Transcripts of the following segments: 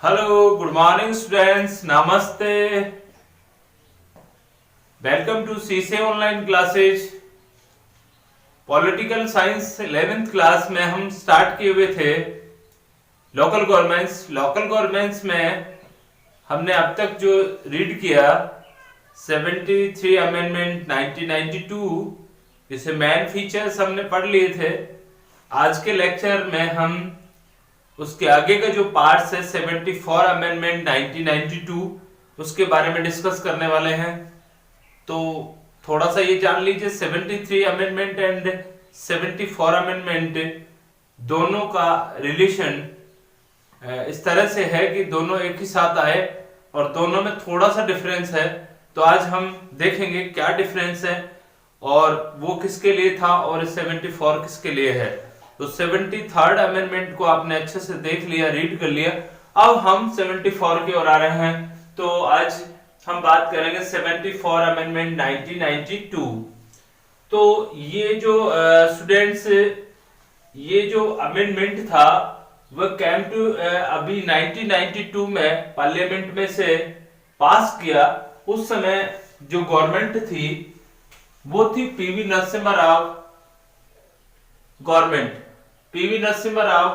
Hello, good morning students. Namaste. Welcome to CC online classes. Political science 11th class में हम start किए हुए थे लोकल गवर्नमेंट्स में हमने अब तक जो रीड किया 73 अमेंडमेंट 1992 जिसे मेन फीचर्स हमने पढ़ लिए थे। आज के लेक्चर में हम उसके आगे का जो पार्ट्स है 74 अमेंडमेंट 1992 उसके बारे में डिस्कस करने वाले हैं। तो थोड़ा सा ये जान लीजिए 73 अमेंडमेंट एंड 74 अमेंडमेंट दोनों का रिलेशन इस तरह से है कि दोनों एक ही साथ आए और दोनों में थोड़ा सा डिफरेंस है। तो आज हम देखेंगे क्या डिफरेंस है और वो किसके लिए था और 74 किसके लिए है। तो 73rd अमेंडमेंट को आपने अच्छे से देख लिया, रीड कर लिया। अब हम 74 की ओर आ रहे हैं। तो आज हम बात करेंगे 74 अमेंडमेंट 1992। तो ये जो स्टूडेंट्स ये जो अमेंडमेंट था वह कैम टू अभी 1992 में पार्लियामेंट में से पास किया। उस समय जो गवर्नमेंट थी वो थी PV Narasimha Rao government. PV Narasimha Rao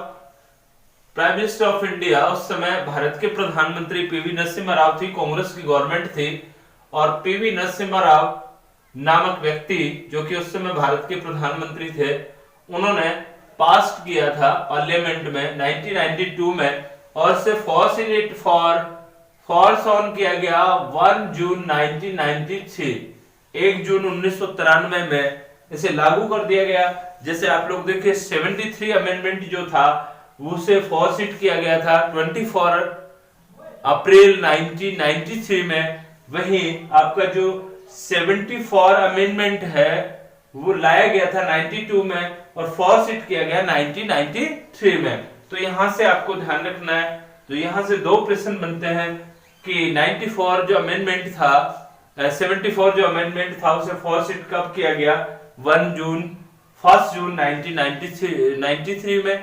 prime minister of India, उस समय भारत के प्रधानमंत्री पीवी नरसिम्हा राव थी, कांग्रेस की गवर्नमेंट थी। और पीवी नरसिम्हा राव नामक व्यक्ति जो कि उस समय भारत के प्रधानमंत्री थे, उन्होंने पास किया था पार्लियामेंट में 1992 में और से फोर्स ऑन किया गया 1 जून 1993। 1 जून 1993 में इसे लागू कर दिया गया। जैसे आप लोग देखिए 73 अमेंडमेंट जो था उसे फोर्स इट किया गया था 24 अप्रैल 1993 में। वहीं आपका जो 74 अमेंडमेंट है वो लाया गया था 92 में और फोर्स इट किया गया 1993 में। तो यहां से आपको ध्यान रखना है। तो यहां से दो प्रश्न बनते हैं कि 94 जो अमेंडमेंट था 74 जो अमेंडमेंट था उसे फोर्स इट कब किया गया 1 जून 1993 में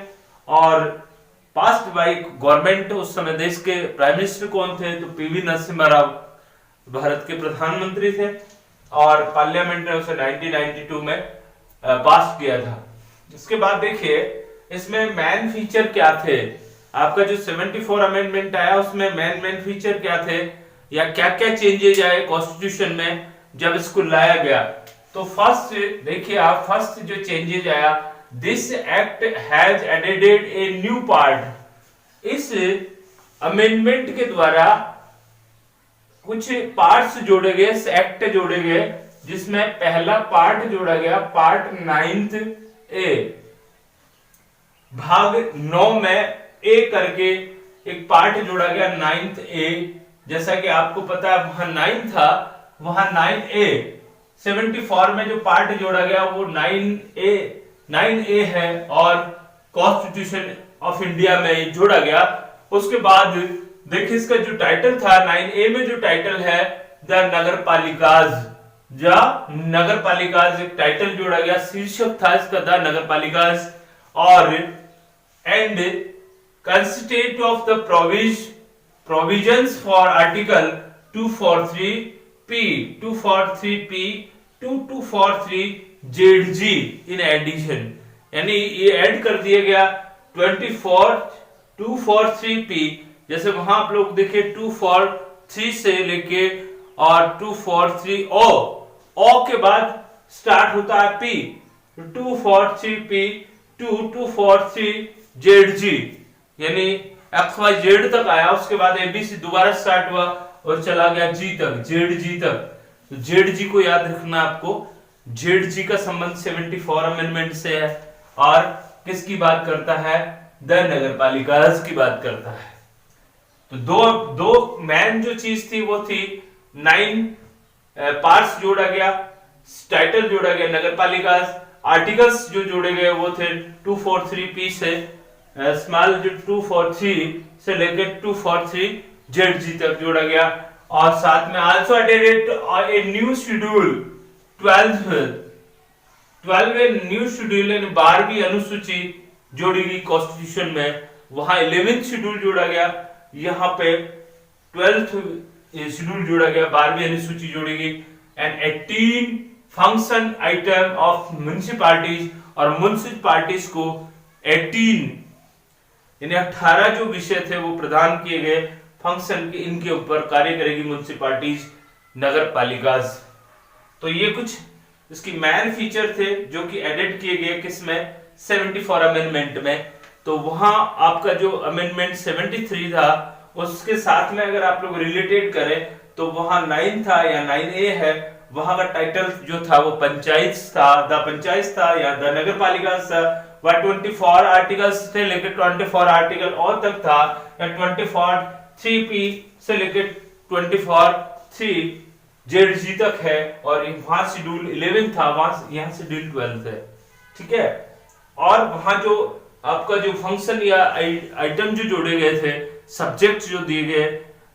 और पास्ड बाय गवर्नमेंट। उस समय देश के प्राइम मिनिस्टर कौन थे? तो पीवी नरसिम्हा राव भारत के प्रधानमंत्री थे और पार्लियामेंट ने उसे 1992 में पास किया था। इसके बाद देखिए इसमें मेन फीचर क्या थे। आपका जो 74 अमेंडमेंट आया उसमें मेन फीचर क्या थे या क्या क्या चेंजेज आए कॉन्स्टिट्यूशन में जब इसको लाया गया। तो फर्स्ट देखिए आप, फर्स्ट जो चेंजेज आया, this act has added a new part. इस अमेंडमेंट के द्वारा कुछ पार्ट्स जोड़े गए, एक्ट जोड़े गए, जिसमें पहला पार्ट जोड़ा गया पार्ट 9th ए, भाग 9 में ए करके एक पार्ट जोड़ा गया 9th ए। जैसा कि आपको पता है वहां 9 था, वहां 9A 74 में जो पार्ट जोड़ा गया वो 9A है और कॉन्स्टिट्यूशन ऑफ इंडिया में जोड़ा गया। उसके बाद देखिए इसका जो टाइटल था 9A में जो टाइटल है द नगरपालिकाज एक टाइटल जोड़ा गया, शीर्षक था इसका द नगरपालिकाज। और and constitute of the provisions for article 243p 243ZG in addition, यानी ये ऐड कर दिया गया 243p। जैसे वहां आप लोग देखिए 243 से लेके और 243 ओ के बाद स्टार्ट होता है p, 243p to 243ZG यानी XYZ तक आया। उसके बाद ABC दोबारा स्टार्ट हुआ और चला गया G तक, ZG तक। तो ZG को याद रखना आपको, ZG का संबंध 74 अमेंडमेंट से है और किसकी बात करता है? द नगरपालिकाज की बात करता है। तो दो मेन जो चीज थी वो थी 9 पार्ट्स जोड़ा गया, टाइटल जोड़ा गया नगरपालिकाज, आर्टिकल्स जो जोड़े गए वो थे 243p से स्मॉल जो 243 से लेकर 243ZG तक जोड़ा गया। और साथ में also added a new schedule 12 new schedule 12वीं अनुसूची जोड़ी गई कॉन्स्टिट्यूशन में, वहां 11th शेड्यूल जोड़ा गया, यहाँ पे 12th शेड्यूल जोड़ा गया, 12वीं अनुसूची जोड़ी गई, and 18 function item of municipalities, और म्युनिसिपैलिटीज को 18 जो विषय थे वो प्रदान किए गए फंक्शन के, इनके ऊपर कार्य करेगी म्युनिसिपैलिटीज, नगर पालिका। तो ये कुछ इसकी मैन फीचर थे जो कि एडिट किए गए किसमें, 74 अमेंडमेंट में। तो वहां आपका जो अमेंडमेंट 73 था उसके साथ में अगर आप लोग रिलेटेड करें तो वहां 9 था या 9A है, वहां का टाइटल जो था वो पंचायत था, द पंचायत था या द नगर पालिका था। वह 24 आर्टिकल्स से लेकर 24 आर्टिकल और तक था, या 24 3P से लेकर 24 3ZG तक है, और वहां शेड्यूल 11 था, वहां यहाँ शेड्यूल 12 है, ठीक है। और वहां जो आपका जो फंक्शन या आइटम जो जोड़े गए थे, सब्जेक्ट जो दिए गए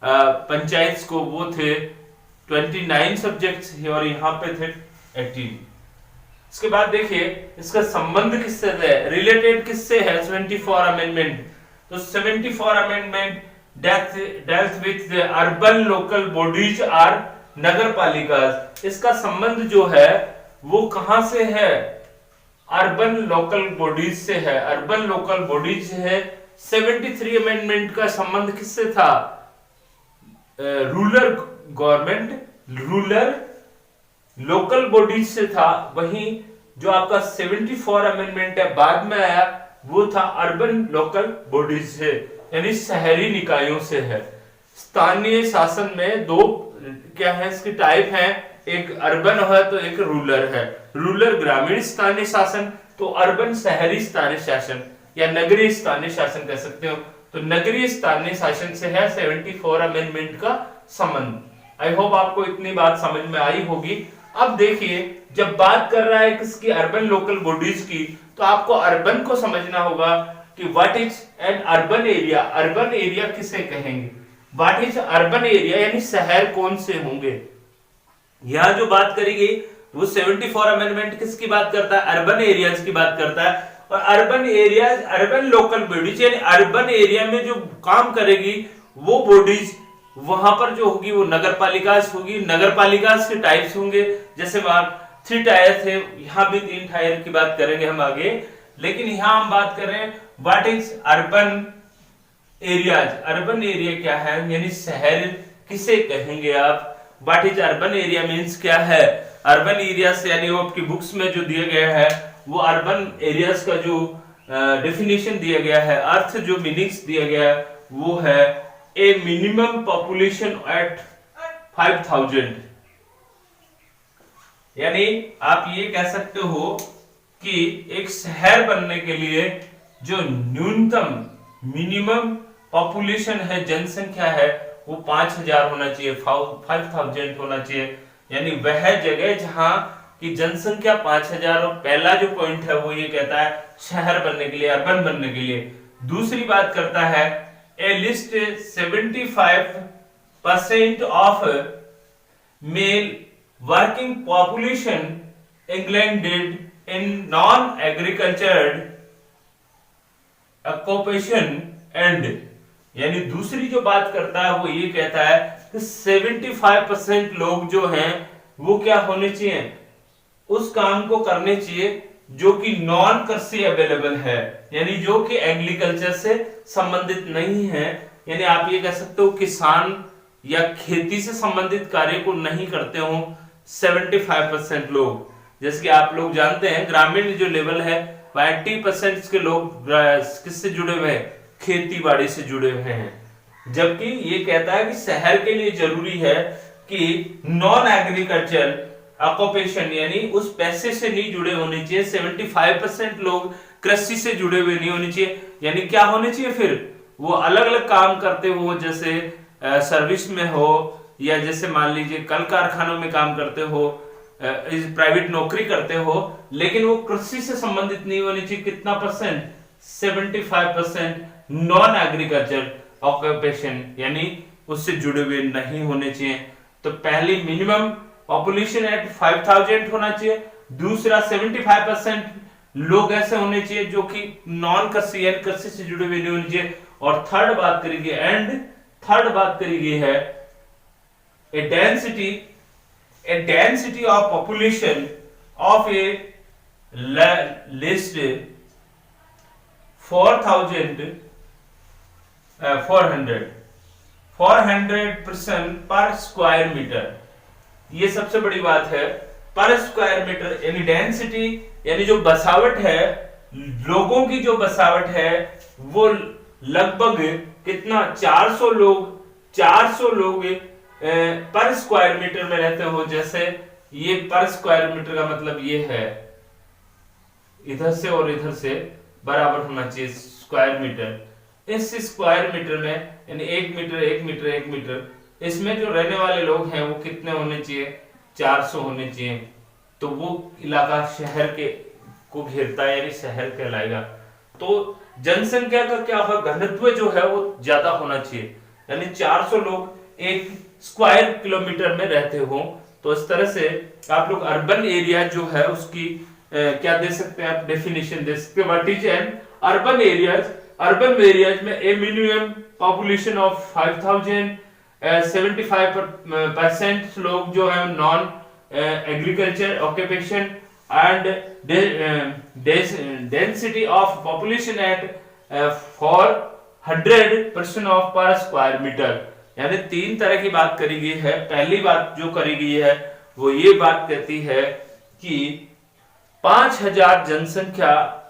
पंचायत को, वो थे 29 सब्जेक्ट्स, और यहाँ पे थे 18। इसके बाद देखिए इसका संबंध किससे है, रिलेटेड किससे है 74 अमेंडमेंट। तो 74 amendment dealt with the urban local bodies और नगर पालिका। इसका संबंध जो है वो कहां से है, अर्बन लोकल बॉडीज से है। अर्बन लोकल बॉडीज है। 73 अमेंडमेंट का संबंध किससे था, rural government, rural local bodies से था। वहीं जो आपका 74 अमेंडमेंट है बाद में आया, वो था अर्बन लोकल बॉडीज से, यानी शहरी निकायों से है। स्थानीय शासन में दो क्या है इसके टाइप हैं, एक अर्बन है तो एक रूरल है। रूरल ग्रामीण स्थानीय शासन, तो अर्बन शहरी स्थानीय शासन या नगरीय स्थानीय शासन कह सकते हो। तो नगरीय स्थानीय शासन से है 74 अमेंडमेंट का संबंध। आई होप आपको इतनी बात समझ में आई होगी। अब देखिए जब बात कर रहा है किसकी, अर्बन लोकल बॉडीज की, तो आपको अर्बन को समझना होगा कि what is an urban area. Urban area किसे कहेंगे, व्हाट इज अर्बन एरिया, यानी शहर कौन से होंगे। यहां जो बात करी गई वो 74 अमेंडमेंट किसकी बात करता है, अर्बन एरियाज की बात करता है। और urban areas, urban local bodies, यानी अर्बन एरिया में जो काम करेगी वो बॉडीज, वहां पर जो होगी वो नगर पालिका होगी। नगर पालिका के टाइप्स होंगे, जैसे वहां 3 टायर थे, यहाँ भी 3 टायर की बात करेंगे हम आगे। लेकिन यहाँ हम बात कर रहे हैं what is urban areas. Urban area क्या है, यानी शहर किसे कहेंगे आप। What is urban area means क्या है, अर्बन एरिया से, यानी वो आपकी बुक्स में जो दिया गया है वो अर्बन एरियाज का जो डेफिनेशन दिया गया है, अर्थ जो मीनिंग्स दिया गया है वो है ए मिनिमम पॉपुलेशन एट 5000। यानी आप ये कह सकते हो कि एक शहर बनने के लिए जो न्यूनतम मिनिमम पॉपुलेशन है, जनसंख्या है, वो 5000 होना चाहिए, 5000 होना चाहिए। यानी वह जगह जहां की जनसंख्या 5000, और पहला जो पॉइंट है वो ये कहता है शहर बनने के लिए, अर्बन बनने के लिए। दूसरी बात करता है at least 75% of male working population England did in non agriculture occupation and. यानी दूसरी जो बात करता है वो ये कहता है कि 75% लोग जो हैं वो क्या होने चाहिए, उस काम को करने चाहिए जो कि नॉन कृषि अवेलेबल है, यानी जो कि एग्रीकल्चर से संबंधित नहीं है। यानी आप ये कह सकते हो किसान या खेती से संबंधित कार्य को नहीं करते हो 75% लोग। जैसे कि आप लोग जानते हैं ग्रामीण जो लेवल है 80% के लोग किससे जुड़े हुए हैं, खेती बाड़ी से जुड़े हुए हैं। जबकि ये कहता है कि शहर के लिए जरूरी है कि नॉन एग्रीकल्चर ऑक्यूपेशन, यानी उस पैसे से नहीं जुड़े होने चाहिए। 75% लोग कृषि से जुड़े हुए नहीं होने चाहिए। यानी क्या होने चाहिए, फिर वो अलग अलग काम करते हो, जैसे सर्विस में हो, या जैसे मान लीजिए कल कारखानों में काम करते हो, प्राइवेट नौकरी करते हो, लेकिन वो कृषि से संबंधित नहीं होनी चाहिए। कितना परसेंट, 75% नॉन एग्रीकल्चर ऑक्यूपेशन, यानी उससे जुड़े हुए नहीं होने चाहिए। तो पहली मिनिमम पॉपुलेशन एट 5000 होना चाहिए। दूसरा 75% लोग ऐसे होने चाहिए जो कि नॉन कृषि यानी कृषि से जुड़े हुए नहीं होने चाहिए। और थर्ड बात करी गई है a density of population of at least 400% पर स्क्वायर मीटर। ये सबसे बड़ी बात है, पर स्क्वायर मीटर यानी डेंसिटी यानी जो बसावट है, लोगों की जो बसावट है वो लगभग कितना 400 लोग पर स्क्वायर मीटर में रहते हो। जैसे ये पर स्क्वायर मीटर का मतलब ये है इधर से और इधर से बराबर होना चाहिए स्क्वायर मीटर। इस स्क्वायर मीटर में यानी 1 मीटर इसमें जो रहने वाले लोग हैं वो कितने होने चाहिए, 400 होने चाहिए। तो वो इलाका शहर के को घेरता है यानी शहर कहलाएगा। तो जनसंख्या का क्या होगा, घनत्व जो है वो ज्यादा होना चाहिए, यानी 400 लोग 1 स्क्वायर किलोमीटर में रहते हो। तो इस तरह से आप लोग अर्बन एरिया जो है उसकी क्या दे सकते हैं, आप डेफिनेशन दे सकते हैं। What is an urban areas में ए मिनिमम पॉपुलेशन ऑफ 5000, 75% लोग जो है non agriculture occupation and density of population at 400% of पर स्क्वायर मीटर। यानी 3 तरह की बात करी गई है। पहली बात जो करी गई है वो ये बात कहती है कि 5000 जनसंख्या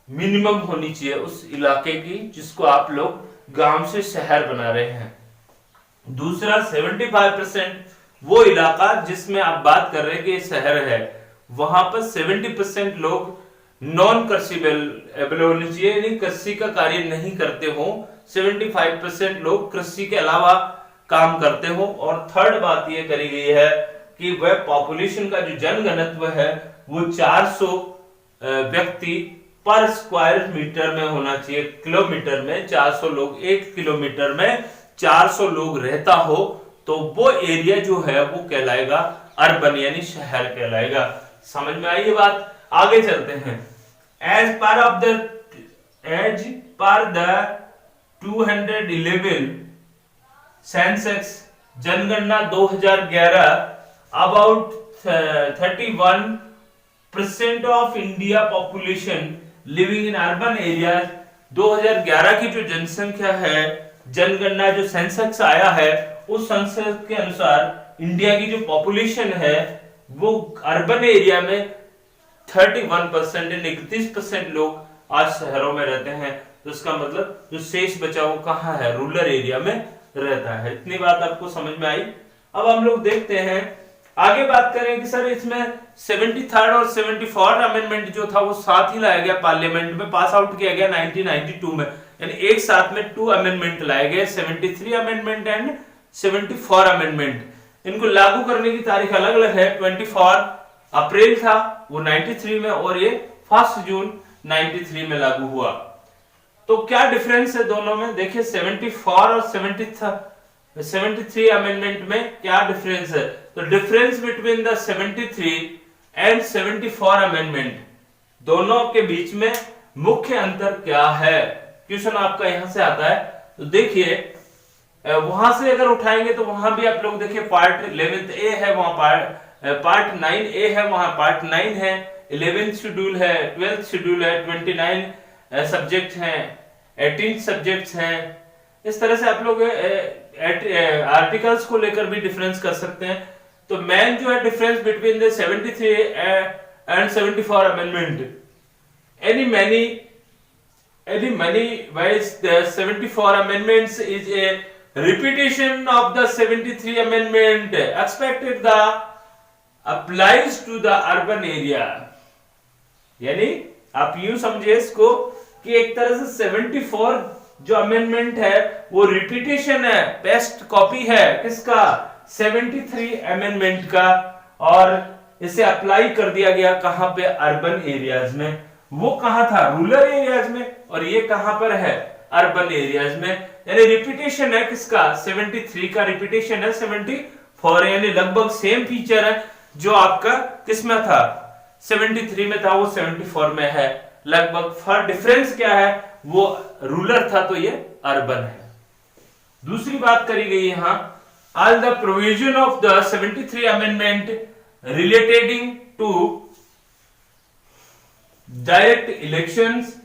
मिनिमम होनी चाहिए उस इलाके की जिसको आप लोग गांव से शहर बना रहे हैं। दूसरा 75% वो इलाका जिसमें आप बात कर रहे हैं कि शहर है, वहां पर 70% लोग नॉन कृषिबल होने चाहिए, यानी कृषि का कार्य नहीं करते हो। 75% लोग कृषि के अलावा काम करते हो। और थर्ड बात ये करी गई है कि वह पॉपुलेशन का जो जनघनत्व है वो 400 व्यक्ति पर स्क्वायर मीटर में होना चाहिए। किलोमीटर में 400 लोग, 1 किलोमीटर में 400 लोग रहता हो तो वो एरिया जो है वो कहलाएगा अर्बन यानी शहर कहलाएगा। समझ में आई ये बात? आगे चलते हैं। एज पर द 211 सेंसस जनगणना 2011 about 31% of India population living in urban areas. 2011 की जो जनसंख्या है, जनगणना जो सेंसस आया है उस सेंसस के अनुसार इंडिया की जो पॉपुलेशन है वो अर्बन एरिया में 31% 31% लोग आज शहरों में रहते हैं। तो इसका मतलब जो शेष बचा वो कहाँ है, रूरल एरिया में रहता है। इतनी बात आपको समझ में आई। अब हम लोग देखते हैं आगे बात करें कि सर इसमें 73rd और 74th अमेंडमेंट जो था वो साथ ही लाया गया, पार्लियामेंट में पास आउट किया गया 1992 में, यानी एक साथ में 2 अमेंडमेंट लाए गए, 73 अमेंडमेंट एंड 74 अमेंडमेंट। इनको लागू करने की तारीख अलग अलग है। 24 अप्रैल था वो 93 में और ये 1 जून 93 में लागू हुआ। तो क्या डिफरेंस है दोनों में? देखिए 74 और 73 अमेंडमेंट में क्या डिफरेंस है। तो difference between the 73 and 74 amendment, दोनों के बीच में मुख्य अंतर क्या है? क्वेश्चन आपका यहां से आता है। तो देखिए वहां से अगर उठाएंगे तो वहां भी आप लोग देखिए पार्ट 11 ए है, वहां पार्ट 9 ए है, वहां पार्ट 9 है, 11th शेड्यूल है, 12th शेड्यूल है, 29 सब्जेक्ट हैं, 18 सब्जेक्ट्स हैं। इस तरह से आप लोग आर्टिकल्स को लेकर भी डिफरेंस कर सकते हैं। तो मेन जो है difference between the 73 and 74 amendment, any many ways the 74 amendments is a repetition of the 73 amendment expected the applies to the urban area। यानी आप यूं समझिए इसको कि एक तरह से 74 जो अमेंडमेंट है वो रिपीटेशन है, बेस्ट कॉपी है किसका? 73 अमेंडमेंट का, और इसे अप्लाई कर दिया गया कहां पे? अर्बन एरियाज में। वो कहां था? रूरल एरियाज में, और ये कहां पर है? अर्बन एरियाज में। यानी रिपीटेशन है किसका? 73 का रिपीटेशन है 74, यानी लगभग सेम फीचर है जो आपका किसमें था? 73 में था वो 74 में है लगभग। फर्क डिफरेंस क्या है, वो रूरल था तो ये अर्बन है। दूसरी बात करी गई यहां, all the provision of the 73 amendment relating to direct elections,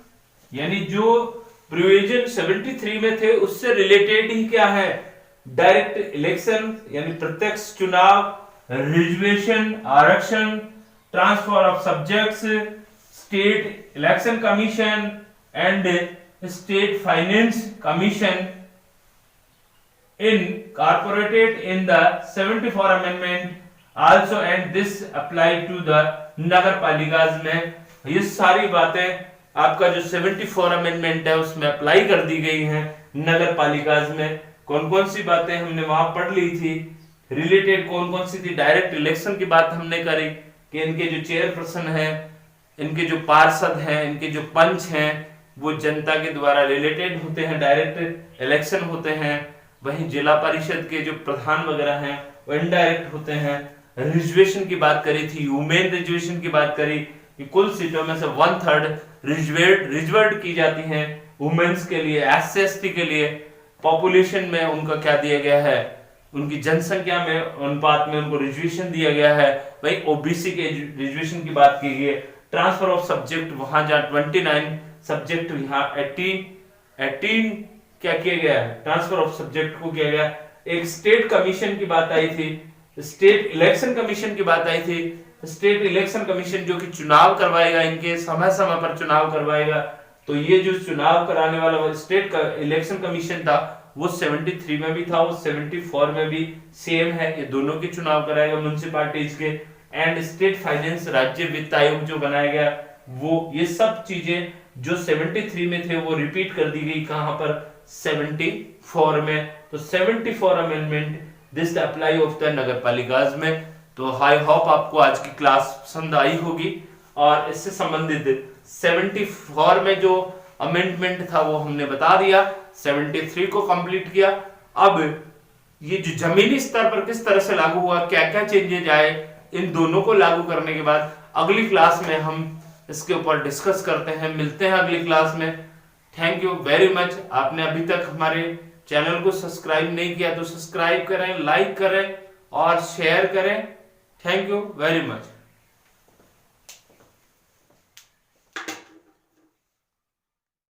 यानी जो प्रोविजन 73 में थे उससे रिलेटेड ही क्या है, डायरेक्ट इलेक्शन यानी प्रत्यक्ष चुनाव, रिजर्वेशन आरक्षण, transfer of subjects, state election commission and state finance commission incorporated in the 74 amendment also, and this applied to the नगर पालिकाज में। ये सारी बातें आपका जो 74 अमेंडमेंट है उसमें अप्लाई कर दी गई हैं नगर पालिकाज में। कौन कौन सी बातें हमने वहां पढ़ ली थी, रिलेटेड कौन कौन सी थी, डायरेक्ट इलेक्शन की बात हमने करी कि इनके जो चेयरपर्सन हैं, इनके जो पार्षद हैं, इनके जो पंच हैं वो जनता के द्वारा रिलेटेड होते हैं, डायरेक्ट इलेक्शन होते हैं। वहीं जिला परिषद के जो प्रधान वगैरह हैं वो इनडायरेक्ट होते हैं। रिजर्वेशन की बात करी थी, वुमेन रिजर्वेशन की बात करी कि कुल सीटों में से 1/3 रिजर्व की जाती हैं वुमेन्स के लिए, एससी/एसटी के लिए। पॉपुलेशन में उनका क्या दिया गया है, उनकी जनसंख्या में अनुपात में उनको रिजर्वेशन दिया गया है। वही ओबीसी के रिजर्वेशन की बात की गई है। ट्रांसफर ऑफ सब्जेक्ट, वहां जहां 29 सब्जेक्ट, यहाँ 18 क्या किया गया है, ट्रांसफर ऑफ सब्जेक्ट को किया गया। एक स्टेट कमीशन की बात आई थी, स्टेट इलेक्शन कमीशन की बात आई थी। स्टेट इलेक्शन कमीशन जो कि चुनाव करवाएगा, इनके समय समय पर चुनाव करवाएगा। तो ये जो चुनाव कराने वाला स्टेट का इलेक्शन कमीशन था वो 73 में भी था, वो 74 में भी सेम है। ये दोनों के चुनाव कराएगा म्युनिसिपैलिटीज के। एंड स्टेट फाइनेंस, राज्य वित्त आयोग जो बनाया गया, वो ये सब चीजें जो 73 में थे वो रिपीट कर दी गई कहां पर, 74 में। तो 74 amendment this apply of the nagar palikas में। तो आई होप आपको आज की क्लास पसंद आई होगी और इससे संबंधित 74 में जो अमेंडमेंट था वो हमने बता दिया, 73 को कंप्लीट किया। अब ये जो जमीनी स्तर पर किस तरह से लागू हुआ, क्या क्या चेंजेज आए, इन दोनों को लागू करने के बाद अगली क्लास में हम इसके ऊपर डिस्कस करते हैं। मिलते हैं अगली क्लास में। Thank you very much. आपने अभी तक हमारे चैनल को सब्सक्राइब नहीं किया तो सब्सक्राइब करें, लाइक करें और शेयर करें। Thank you very much.